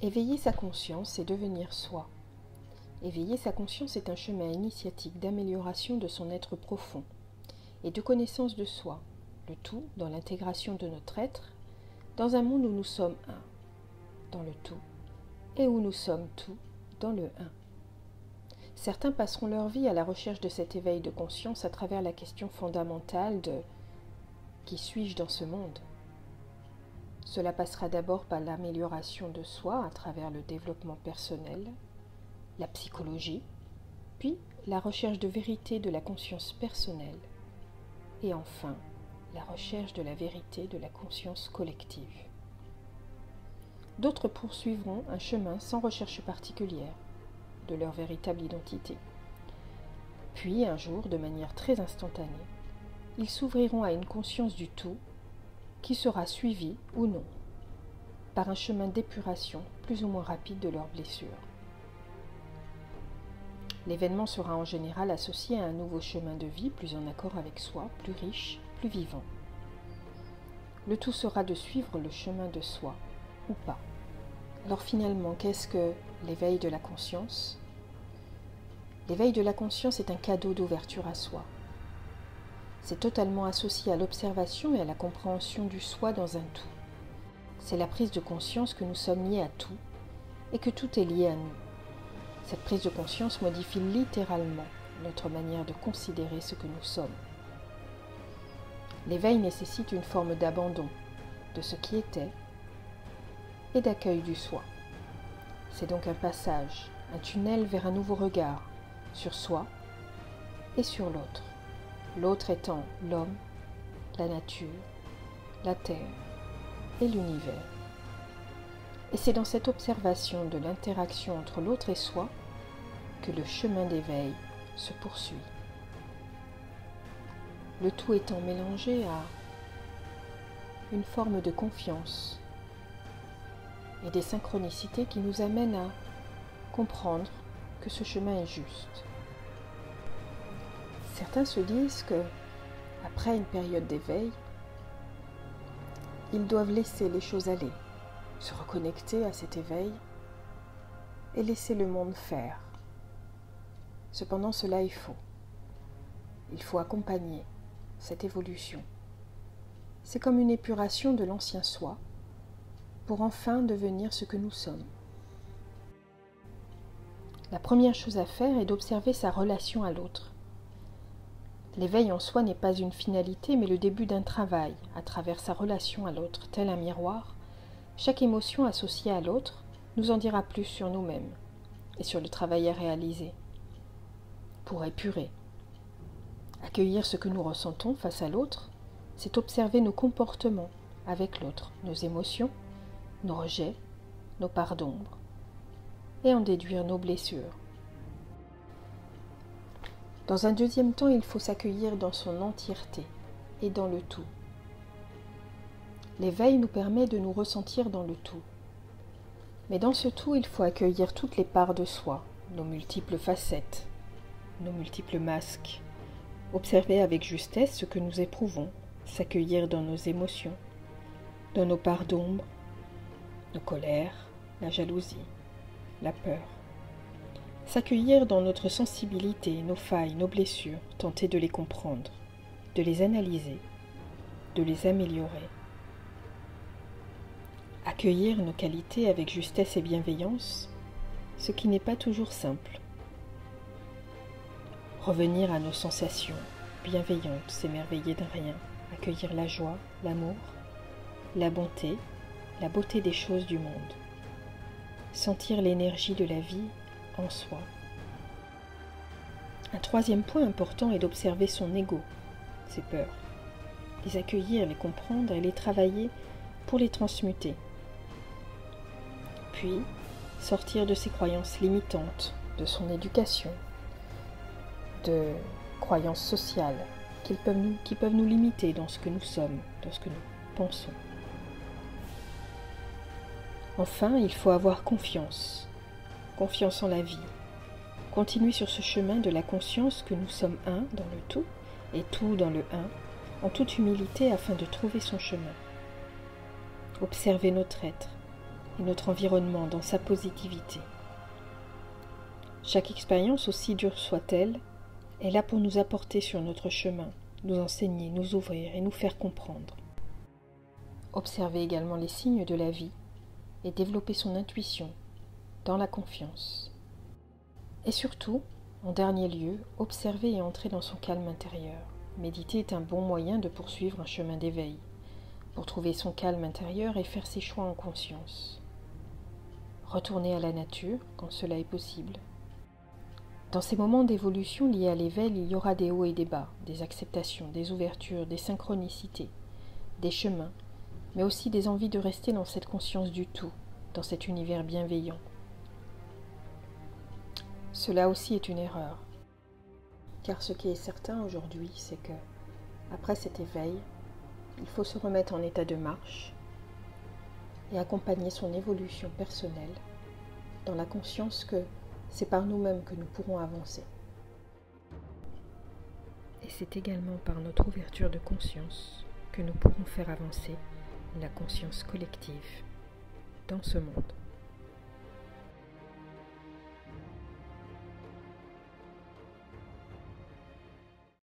Éveiller sa conscience et devenir soi. Éveiller sa conscience est un chemin initiatique d'amélioration de son être profond et de connaissance de soi, le tout dans l'intégration de notre être, dans un monde où nous sommes un, dans le tout, et où nous sommes tout, dans le un. Certains passeront leur vie à la recherche de cet éveil de conscience à travers la question fondamentale de « Qui suis-je dans ce monde ?» Cela passera d'abord par l'amélioration de soi à travers le développement personnel, la psychologie, puis la recherche de vérité de la conscience personnelle, et enfin la recherche de la vérité de la conscience collective. D'autres poursuivront un chemin sans recherche particulière de leur véritable identité. Puis un jour, de manière très instantanée, ils s'ouvriront à une conscience du tout qui sera suivi ou non par un chemin d'épuration plus ou moins rapide de leurs blessures. L'événement sera en général associé à un nouveau chemin de vie plus en accord avec soi, plus riche, plus vivant. Le tout sera de suivre le chemin de soi ou pas. Alors finalement, qu'est-ce que l'éveil de la conscience ? L'éveil de la conscience est un cadeau d'ouverture à soi. C'est totalement associé à l'observation et à la compréhension du soi dans un tout. C'est la prise de conscience que nous sommes liés à tout et que tout est lié à nous. Cette prise de conscience modifie littéralement notre manière de considérer ce que nous sommes. L'éveil nécessite une forme d'abandon de ce qui était et d'accueil du soi. C'est donc un passage, un tunnel vers un nouveau regard sur soi et sur l'autre. L'autre étant l'homme, la nature, la terre et l'univers. Et c'est dans cette observation de l'interaction entre l'autre et soi que le chemin d'éveil se poursuit. Le tout étant mélangé à une forme de confiance et des synchronicités qui nous amènent à comprendre que ce chemin est juste. Certains se disent que, après une période d'éveil, ils doivent laisser les choses aller, se reconnecter à cet éveil et laisser le monde faire. Cependant, cela est faux. Il faut accompagner cette évolution. C'est comme une épuration de l'ancien soi pour enfin devenir ce que nous sommes. La première chose à faire est d'observer sa relation à l'autre. L'éveil en soi n'est pas une finalité, mais le début d'un travail à travers sa relation à l'autre, tel un miroir. Chaque émotion associée à l'autre nous en dira plus sur nous-mêmes et sur le travail à réaliser. Pour épurer, accueillir ce que nous ressentons face à l'autre, c'est observer nos comportements avec l'autre, nos émotions, nos rejets, nos parts d'ombre, et en déduire nos blessures. Dans un deuxième temps, il faut s'accueillir dans son entièreté et dans le tout. L'éveil nous permet de nous ressentir dans le tout. Mais dans ce tout, il faut accueillir toutes les parts de soi, nos multiples facettes, nos multiples masques, observer avec justesse ce que nous éprouvons, s'accueillir dans nos émotions, dans nos parts d'ombre, nos colères, la jalousie, la peur. S'accueillir dans notre sensibilité, nos failles, nos blessures, tenter de les comprendre, de les analyser, de les améliorer. Accueillir nos qualités avec justesse et bienveillance, ce qui n'est pas toujours simple. Revenir à nos sensations bienveillantes, s'émerveiller de rien, accueillir la joie, l'amour, la beauté des choses du monde. Sentir l'énergie de la vie en soi. Un troisième point important est d'observer son ego, ses peurs, les accueillir, les comprendre et les travailler pour les transmuter. Puis, sortir de ses croyances limitantes, de son éducation, de croyances sociales qui peuvent nous limiter dans ce que nous sommes, dans ce que nous pensons. Enfin, il faut avoir confiance en la vie. Continuer sur ce chemin de la conscience que nous sommes un dans le tout et tout dans le un, en toute humilité afin de trouver son chemin. Observer notre être, et notre environnement dans sa positivité. Chaque expérience, aussi dure soit-elle, est là pour nous apporter sur notre chemin, nous enseigner, nous ouvrir et nous faire comprendre. Observer également les signes de la vie et développer son intuition dans la confiance. Et surtout, en dernier lieu, observer et entrer dans son calme intérieur. Méditer est un bon moyen de poursuivre un chemin d'éveil, pour trouver son calme intérieur et faire ses choix en conscience. Retourner à la nature quand cela est possible. Dans ces moments d'évolution liés à l'éveil, il y aura des hauts et des bas, des acceptations, des ouvertures, des synchronicités, des chemins, mais aussi des envies de rester dans cette conscience du tout, dans cet univers bienveillant. Cela aussi est une erreur, car ce qui est certain aujourd'hui, c'est que, après cet éveil, il faut se remettre en état de marche et accompagner son évolution personnelle dans la conscience que c'est par nous-mêmes que nous pourrons avancer. Et c'est également par notre ouverture de conscience que nous pourrons faire avancer la conscience collective dans ce monde.